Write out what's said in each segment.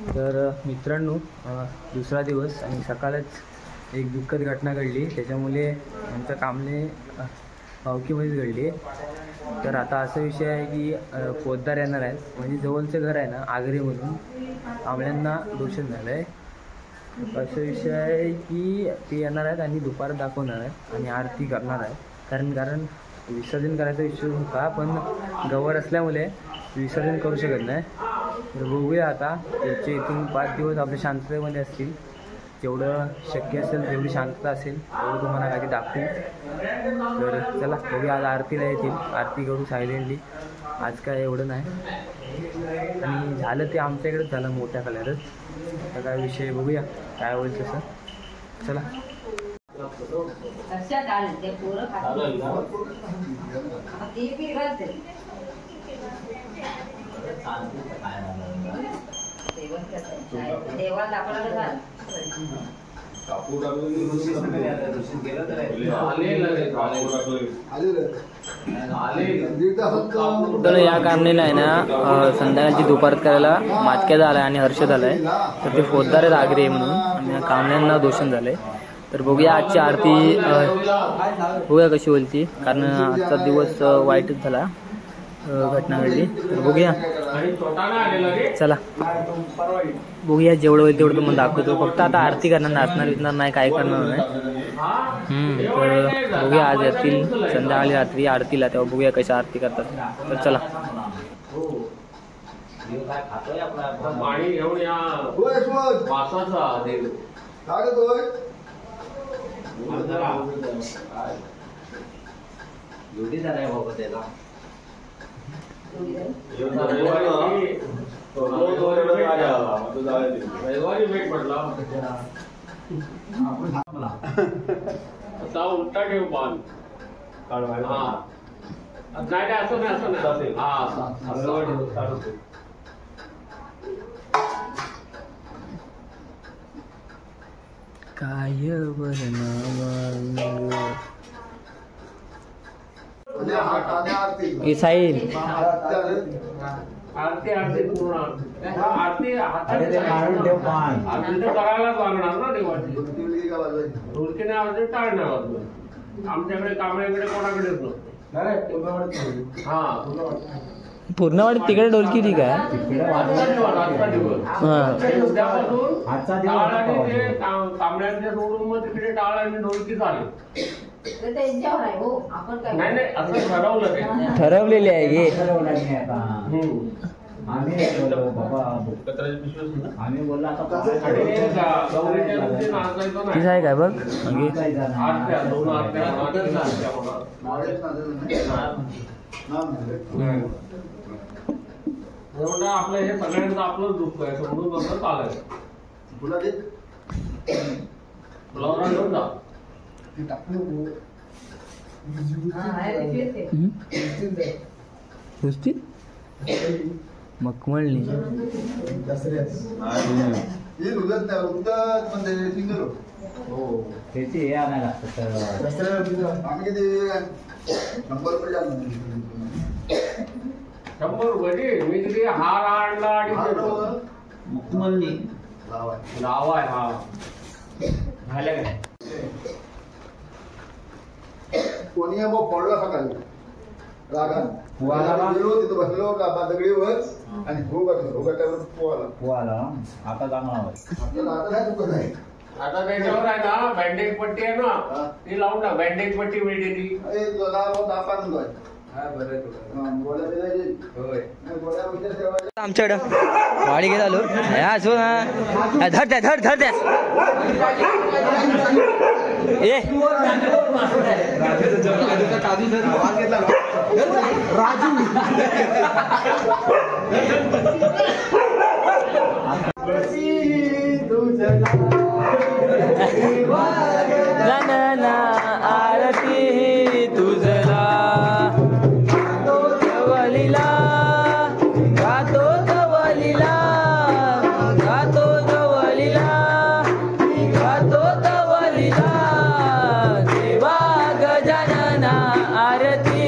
तर मित्रांनो, दुसरा दिवस आणि सकाळच एक दुःखद घटना घडली. त्याच्यामुळे आमच्या कामले पावकीमध्येच घडली. तर आता असा विषय आहे की पोद्दार येणार आहेत, म्हणजे जवळचं घर आहे ना आगरी म्हणून, कांबळ्यांना दूषण झालं आहे. असा विषय आहे की ते येणार आहेत आणि दुपार दाखवणार आहेत आणि आरती करणार आहे. कारण विसर्जन करायचा विषय होता, पण गवर असल्यामुळे विसर्जन करू शकत नाही. तर बघूया आता, त्याचे इथून 5 दिवस आपल्या शांततेमध्ये असतील. जेवढं शक्य असेल तेवढी शांतता असेल तेवढं तुम्हाला काही दाखवू. तर चला बघूया, आज आरतीला येतील, आरती करू सायलेंटली. आज काय एवढं नाही, आणि झालं ते आमच्याकडेच झालं मोठ्या कलरच. तर काय विषय बघूया काय होईल तसं. चला. तर या कामणीला आहे ना संध्याकाळची दुपार करायला मातक्या झालाय आणि हर्षद आलाय. तर ते फौजदार आहेत आगरी म्हणून, आणि या कामण्यांना दूषण झालंय. तर बघूया आजची आरती बघूया कशी होईल ती, कारण आजचा दिवस वाईटच झाला, घटना घडली. तर बघूया, चला बघूया, जेवढं होईल तेवढं तुम्हाला दाखवतो. फक्त आता आरती करणार, नाचणार विचणार नाही, काय करणार नाही. तर बघूया, आज येतील संध्याकाळी रात्री आरतीला, तेव्हा बघूया कशा आरती करतात. तर चला. उलटा ठेव बॉल. नाही असं नाही. काय साहिल आरती पूर्ण आरती करायलाच लागणार ना देवाची. ढोलकीने आरती टाळणार. आमच्याकडे कांबळ्याकडे कोणाकडेच नसतो. हा, पूर्णवाडी तिकडे ढोलकी ठीक आहे. कांबळ्यांच्या सोडून मग तिकडे टाळ आणि ढोलकी झाले. नाही असं ठरवलं, ठरवलेली आहे की तीच आहे काय बघ. आपलं हे सगळ्यांचं आपलं दुःख आहे, समजून बसत चालायचं. फुलावर घेऊन जा. मखमळणी ₹100 मी तिथे हार आणला आणि मखमळणी लावाय. हा झालं काय कोणी पडला सकाळी रागान तिथं बसलो दगडीवर आणि भोगाट्यावर पोवाला. आता जाणार आता नाही चुकत आहे. आता त्याच्यावर आहे ना बँडेज पट्टी आहे ना, ती लावून टाक. बँडेज पट्टी मिळते ती. आमच्याकडं वाडी घेत आलो. धर द्या धर धर द्या. आरती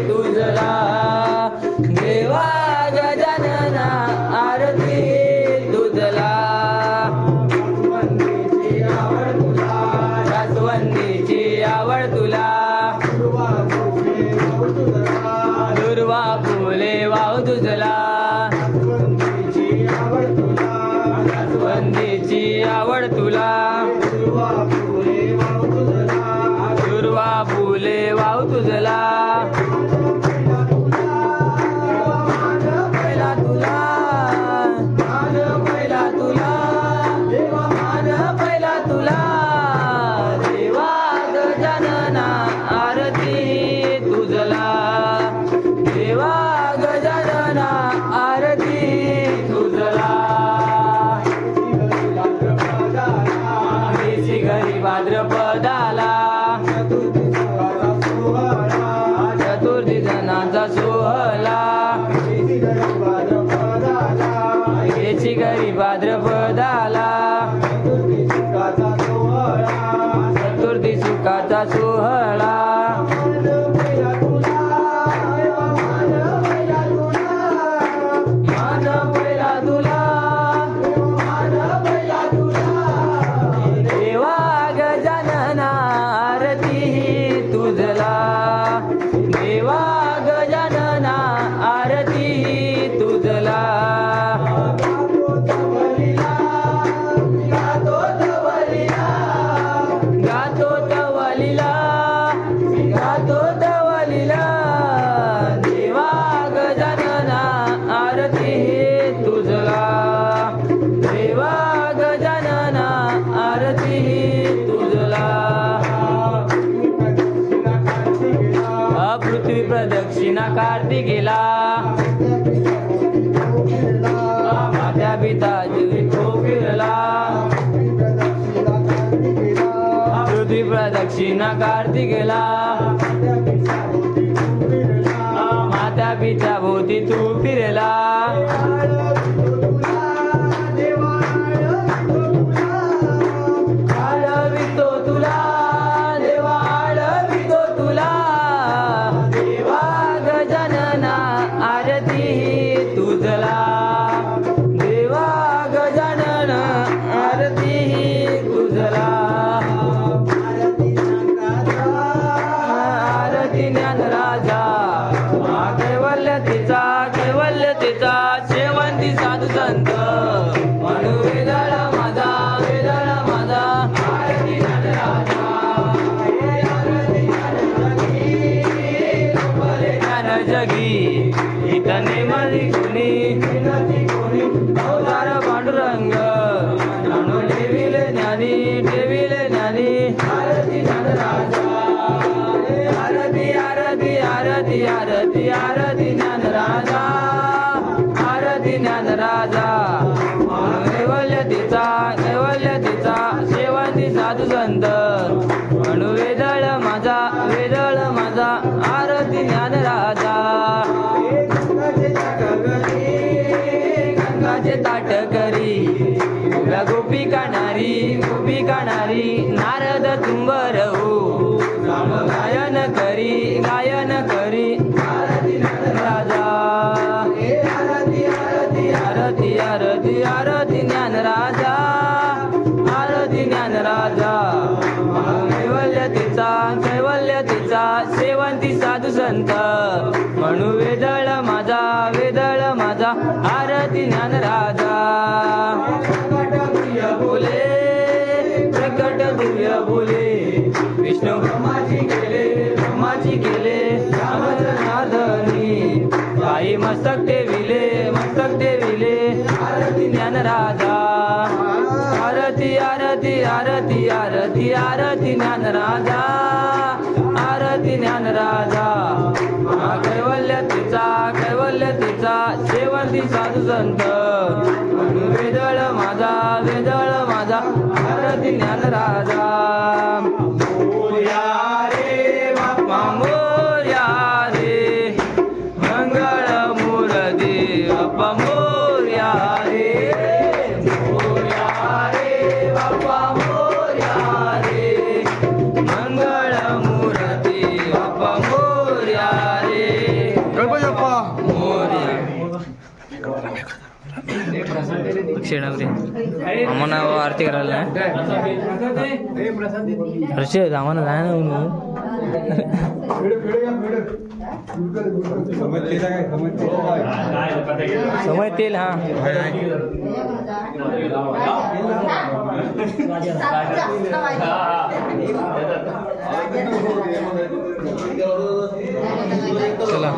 तुझला देवा गजानना आरती तुला दुर्वा फुले वाहू तुझला पहिला तुला मान पहिला तुला देवा मान पहिला तुला देवा गजानना आरती तुझला देवा गजानना आरती तुझला देशी घरी भाद्रपदाला चतुर्थी जनाचा सोहळा याची घरी भाद्रपदाला चतुर्थी सुखाचा सोहळा मान पहिला तुला देवा गजानना आरती तुझला देवा गजानना आरती तुझला गातो तवलीला गातो तवलीला गातो तवलीला देवा गजानना आरती तुझला देवा गजानना आरती तुझला पृथ्वी प्रदक्षिणा कार्तिकेला मात्या पिता जीवी तो फिरला पृथ्वी प्रदक्षिणा कार्तिकेला मात्या पिता भोवती तू फिरला आळवितो तुला देवा आळवितो तुला देवा गजानना आरती तुझला देवा गजानना आरती तुझला आरती ज्ञान राजा कैवल्यतेचा शेवंती साधू संत म्हणू वेदळ माझा आरती ज्ञान राजा ज्ञान जगी इतने मधी कोणी अवतार पांडुरंग जाणू ठेविले ज्ञानी आरती ज्ञान राजा आरती आरती आरती आरती आरती ज्ञान राजा आरती ज्ञान राजा कैवल्यतेचा शेवंती साधू संत म्हणू वेदळ माझा आरती ज्ञान राजा गंगाचे ताट करी गोपी काणारी नारद तुंबर हो गायन करी आरती राजा आरती ज्ञान राजा कैवल्यतेचा शेवंती साधू संत म्हणू वेदळ माझा आरती ज्ञान राजा प्रकट दिव्य बोले विष्णू ब्रह्माची केले नाधनी आई मस्तक ठेविले आरती ज्ञान राजा आरती ज्ञान राजा कैवल्यतेचा शेवंती साधू संत म्हणू वेदळ माझा आरती ज्ञान राजा मोरया रे बाप्पा मोरया रे मंगळ मूर्ती बाप्पा मोरया रे बाप्पा मोरया रे मंगळ मूर्ती बाप्पा मोरया रे गणपती बाप्पा मोरया शेणावरे आम्हाला आरती करायला हर्षद आम्हाला जाय ना म्हणून समय तेल हा चला